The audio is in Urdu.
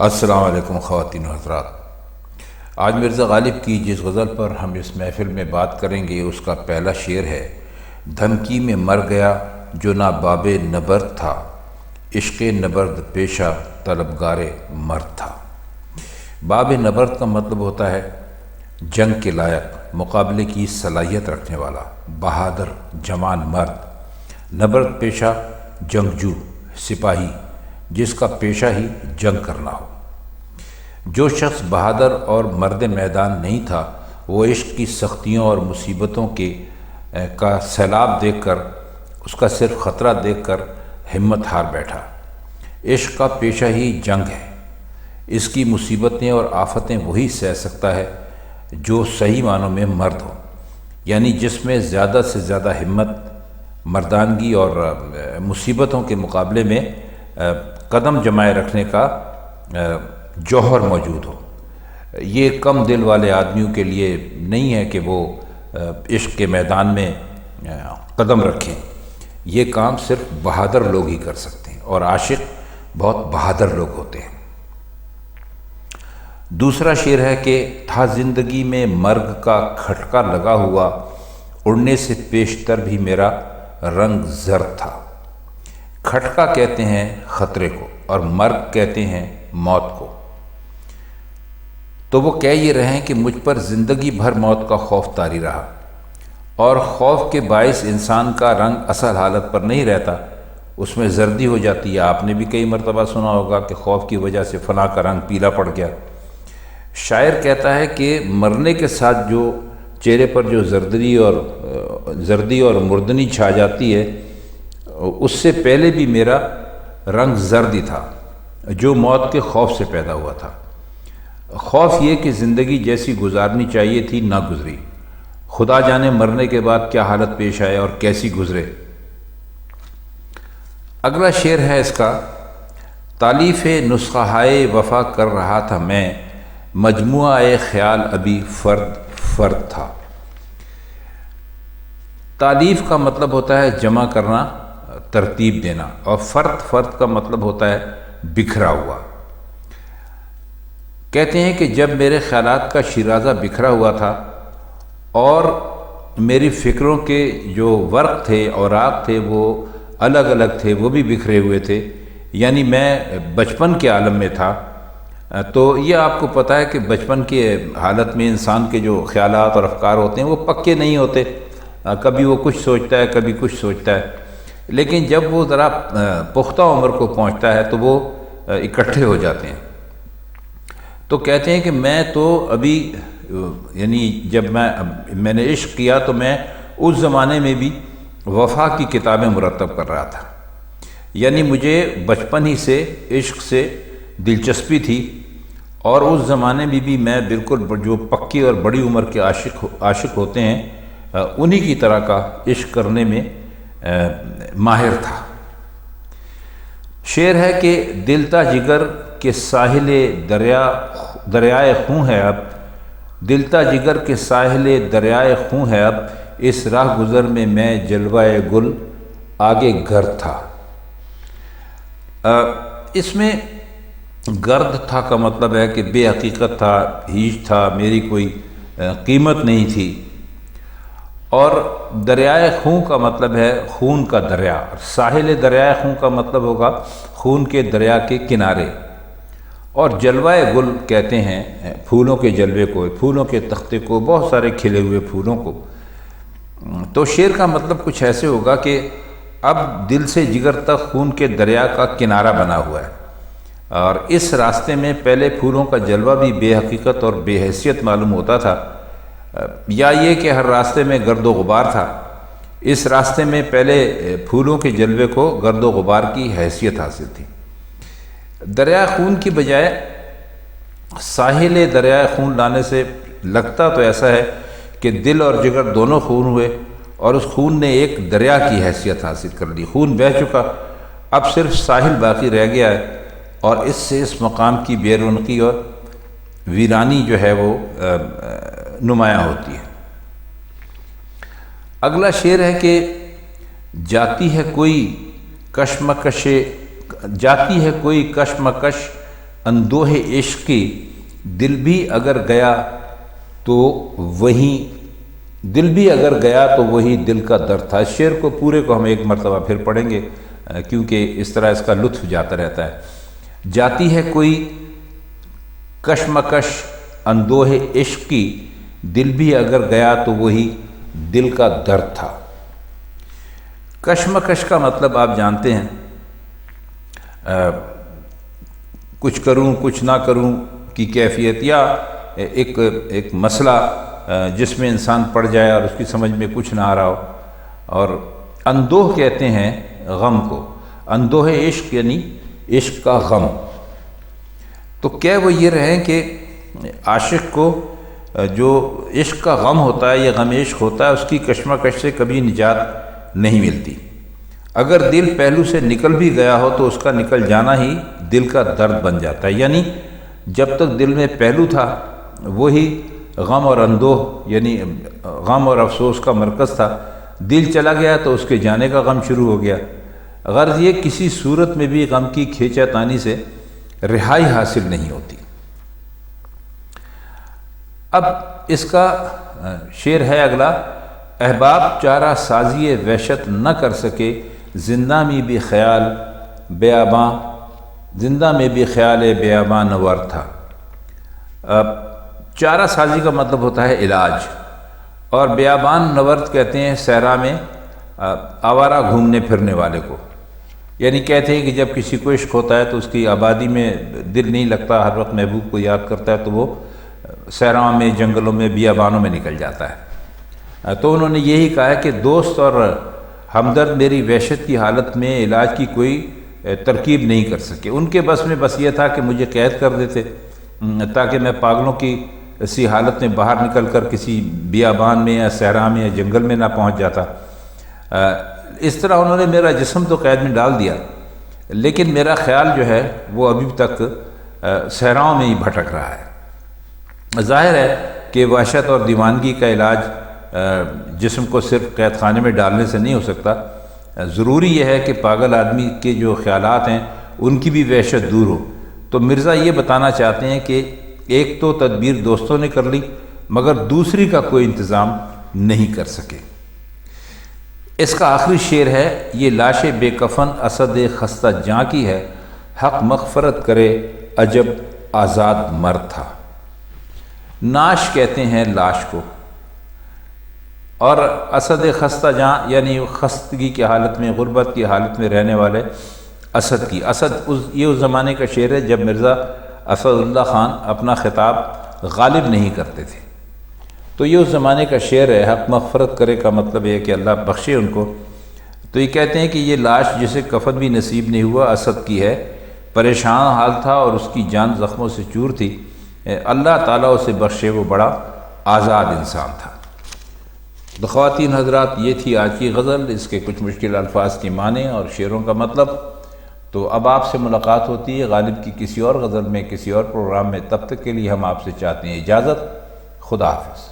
السلام علیکم خواتین و حضرات۔ آج مرزا غالب کی جس غزل پر ہم اس محفل میں بات کریں گے اس کا پہلا شعر ہے: دھمکی میں مر گیا جو نہ باب نبرد تھا، عشق نبرد پیشہ طلبگار مرد تھا۔ باب نبرد کا مطلب ہوتا ہے جنگ کے لائق، مقابلے کی صلاحیت رکھنے والا، بہادر جوان مرد۔ نبرد پیشہ جنگجو، سپاہی، جس کا پیشہ ہی جنگ کرنا ہو۔ جو شخص بہادر اور مرد میدان نہیں تھا وہ عشق کی سختیوں اور مصیبتوں کا سیلاب دیکھ کر، اس کا صرف خطرہ دیکھ کر ہمت ہار بیٹھا۔ عشق کا پیشہ ہی جنگ ہے۔ اس کی مصیبتیں اور آفتیں وہی سہ سکتا ہے جو صحیح معنوں میں مرد ہو، یعنی جس میں زیادہ سے زیادہ ہمت، مردانگی اور مصیبتوں کے مقابلے میں قدم جمائے رکھنے کا جوہر موجود ہو۔ یہ کم دل والے آدمیوں کے لیے نہیں ہے کہ وہ عشق کے میدان میں قدم رکھیں۔ یہ کام صرف بہادر لوگ ہی کر سکتے ہیں، اور عاشق بہت بہادر لوگ ہوتے ہیں۔ دوسرا شعر ہے کہ تھا زندگی میں مرگ کا کھٹکا لگا ہوا، اڑنے سے پیشتر بھی میرا رنگ زرد تھا۔ کھٹکا کہتے ہیں خطرے کو، اور مرگ کہتے ہیں موت کو۔ تو وہ کہہ یہ رہے ہیں کہ مجھ پر زندگی بھر موت کا خوف طاری رہا، اور خوف کے باعث انسان کا رنگ اصل حالت پر نہیں رہتا، اس میں زردی ہو جاتی ہے۔ آپ نے بھی کئی مرتبہ سنا ہوگا کہ خوف کی وجہ سے فلاں کا رنگ پیلا پڑ گیا۔ شاعر کہتا ہے کہ مرنے کے ساتھ جو چہرے پر جو زردی اور مردنی چھا جاتی ہے، اس سے پہلے بھی میرا رنگ زرد ہی تھا، جو موت کے خوف سے پیدا ہوا تھا۔ خوف یہ کہ زندگی جیسی گزارنی چاہیے تھی نہ گزری، خدا جانے مرنے کے بعد کیا حالت پیش آئے اور کیسی گزرے۔ اگلا شعر ہے اس کا: تالیف نسخہ ہائے وفا کر رہا تھا میں، مجموعہ خیال ابھی فرد فرد تھا۔ تالیف کا مطلب ہوتا ہے جمع کرنا، ترتیب دینا، اور فرد کا مطلب ہوتا ہے بکھرا ہوا۔ کہتے ہیں کہ جب میرے خیالات کا شیرازہ بکھرا ہوا تھا اور میری فکروں کے جو ورق تھے، اوراق تھے، وہ الگ الگ تھے، وہ بھی بکھرے ہوئے تھے، یعنی میں بچپن کے عالم میں تھا۔ تو یہ آپ کو پتہ ہے کہ بچپن کی حالت میں انسان کے جو خیالات اور افکار ہوتے ہیں وہ پکے نہیں ہوتے، کبھی وہ کچھ سوچتا ہے، کبھی کچھ سوچتا ہے، لیکن جب وہ ذرا پختہ عمر کو پہنچتا ہے تو وہ اکٹھے ہو جاتے ہیں۔ تو کہتے ہیں کہ میں تو ابھی، یعنی جب میں نے عشق کیا تو میں اس زمانے میں بھی وفا کی کتابیں مرتب کر رہا تھا، یعنی مجھے بچپن ہی سے عشق سے دلچسپی تھی، اور اس زمانے میں بھی میں بالکل جو پکی اور بڑی عمر کے عاشق ہوتے ہیں انہی کی طرح کا عشق کرنے میں ماہر تھا۔ شعر ہے کہ دل تا جگر کے ساحل دریائے خوں ہے اب، دل تا جگر کے ساحل دریائے خوں ہے اب، اس راہ گزر میں جلوہ گل آگے گھر تھا۔ اس میں گرد تھا کا مطلب ہے کہ بے حقیقت تھا، ہیچ تھا، میری کوئی قیمت نہیں تھی۔ اور دریائے خون کا مطلب ہے خون کا دریا، ساحل دریائے خون کا مطلب ہوگا خون کے دریا کے کنارے۔ اور جلوہ گل کہتے ہیں پھولوں کے جلوے کو، پھولوں کے تختے کو، بہت سارے کھلے ہوئے پھولوں کو۔ تو شعر کا مطلب کچھ ایسے ہوگا کہ اب دل سے جگر تک خون کے دریا کا کنارہ بنا ہوا ہے، اور اس راستے میں پہلے پھولوں کا جلوہ بھی بے حقیقت اور بے حیثیت معلوم ہوتا تھا، یا یہ کہ ہر راستے میں گرد و غبار تھا۔ اس راستے میں پہلے پھولوں کے جلوے کو گرد و غبار کی حیثیت حاصل تھی۔ دریائے خون کی بجائے ساحل دریائے خون لانے سے لگتا تو ایسا ہے کہ دل اور جگر دونوں خون ہوئے، اور اس خون نے ایک دریا کی حیثیت حاصل کر لی۔ خون بہہ چکا، اب صرف ساحل باقی رہ گیا ہے، اور اس سے اس مقام کی بے رونقی اور ویرانی جو ہے وہ نمایاں ہوتی ہے۔ اگلا شعر ہے کہ جاتی ہے کوئی کشمکش اندوہ عشق کی دل بھی اگر گیا تو وہی دل کا درد تھا۔ اس شعر کو پورے کو ہم ایک مرتبہ پھر پڑھیں گے کیونکہ اس طرح اس کا لطف جاتا رہتا ہے۔ جاتی ہے کوئی کشمکش اندوہ عشق کی دل بھی اگر گیا تو وہی دل کا درد تھا۔ کشمکش کا مطلب آپ جانتے ہیں، کچھ کروں کچھ نہ کروں کی کیفیت، یا ایک مسئلہ جس میں انسان پڑ جائے اور اس کی سمجھ میں کچھ نہ آ رہا ہو۔ اور اندوہ کہتے ہیں غم کو، اندوہ عشق یعنی عشق کا غم۔ تو کیا وہ یہ رہیں کہ عاشق کو جو عشق کا غم ہوتا ہے یا غم عشق ہوتا ہے، اس کی کشمکش سے کبھی نجات نہیں ملتی۔ اگر دل پہلو سے نکل بھی گیا ہو تو اس کا نکل جانا ہی دل کا درد بن جاتا ہے، یعنی جب تک دل میں پہلو تھا وہی غم اور اندوہ یعنی غم اور افسوس کا مرکز تھا، دل چلا گیا تو اس کے جانے کا غم شروع ہو گیا۔ غرض یہ کسی صورت میں بھی غم کی کھینچا تانی سے رہائی حاصل نہیں ہوتی۔ اب اس کا شعر ہے اگلا، احباب چارہ سازی وحشت نہ کر سکے، زندہ میں بھی خیال بیاباں نور تھا۔ چارہ سازی کا مطلب ہوتا ہے علاج، اور بیابان نورد کہتے ہیں صحرا میں آوارہ گھومنے پھرنے والے کو، یعنی کہتے ہیں کہ جب کسی کو عشق ہوتا ہے تو اس کی آبادی میں دل نہیں لگتا، ہر وقت محبوب کو یاد کرتا ہے تو وہ صحراؤں میں، جنگلوں میں، بیابانوں میں نکل جاتا ہے۔ تو انہوں نے یہی کہا ہے کہ دوست اور ہمدرد میری وحشت کی حالت میں علاج کی کوئی ترکیب نہیں کر سکے۔ ان کے بس میں بس یہ تھا کہ مجھے قید کر دیتے تاکہ میں پاگلوں کی اسی حالت میں باہر نکل کر کسی بیابان میں یا صحرا میں یا جنگل میں نہ پہنچ جاتا۔ اس طرح انہوں نے میرا جسم تو قید میں ڈال دیا، لیکن میرا خیال جو ہے وہ ابھی تک صحراؤں میں ہی بھٹک رہا ہے۔ ظاہر ہے کہ وحشت اور دیوانگی کا علاج جسم کو صرف قید خانے میں ڈالنے سے نہیں ہو سکتا، ضروری یہ ہے کہ پاگل آدمی کے جو خیالات ہیں ان کی بھی وحشت دور ہو۔ تو مرزا یہ بتانا چاہتے ہیں کہ ایک تو تدبیر دوستوں نے کر لی مگر دوسری کا کوئی انتظام نہیں کر سکے۔ اس کا آخری شعر ہے، یہ لاش بے کفن اسد خستہ جاں کی ہے، حق مغفرت کرے عجب آزاد مرد تھا۔ ناش کہتے ہیں لاش کو، اور اسد خستہ جاں یعنی خستگی کی حالت میں، غربت کی حالت میں رہنے والے اسد کی۔ یہ اس زمانے کا شعر ہے جب مرزا اسد اللہ خان اپنا خطاب غالب نہیں کرتے تھے، تو یہ اس زمانے کا شعر ہے۔ حق مغفرت کرے کا مطلب یہ ہے کہ اللہ بخشے ان کو۔ تو یہ کہتے ہیں کہ یہ لاش جسے کفن بھی نصیب نہیں ہوا اسد کی ہے، پریشان حال تھا اور اس کی جان زخموں سے چور تھی، اللہ تعالیٰ اسے بخشے، وہ بڑا آزاد انسان تھا۔ تو خواتین حضرات، یہ تھی آج کی غزل، اس کے کچھ مشکل الفاظ کی معنی اور شعروں کا مطلب۔ تو اب آپ سے ملاقات ہوتی ہے غالب کی کسی اور غزل میں، کسی اور پروگرام میں، تب تک کے لیے ہم آپ سے چاہتے ہیں اجازت۔ خدا حافظ۔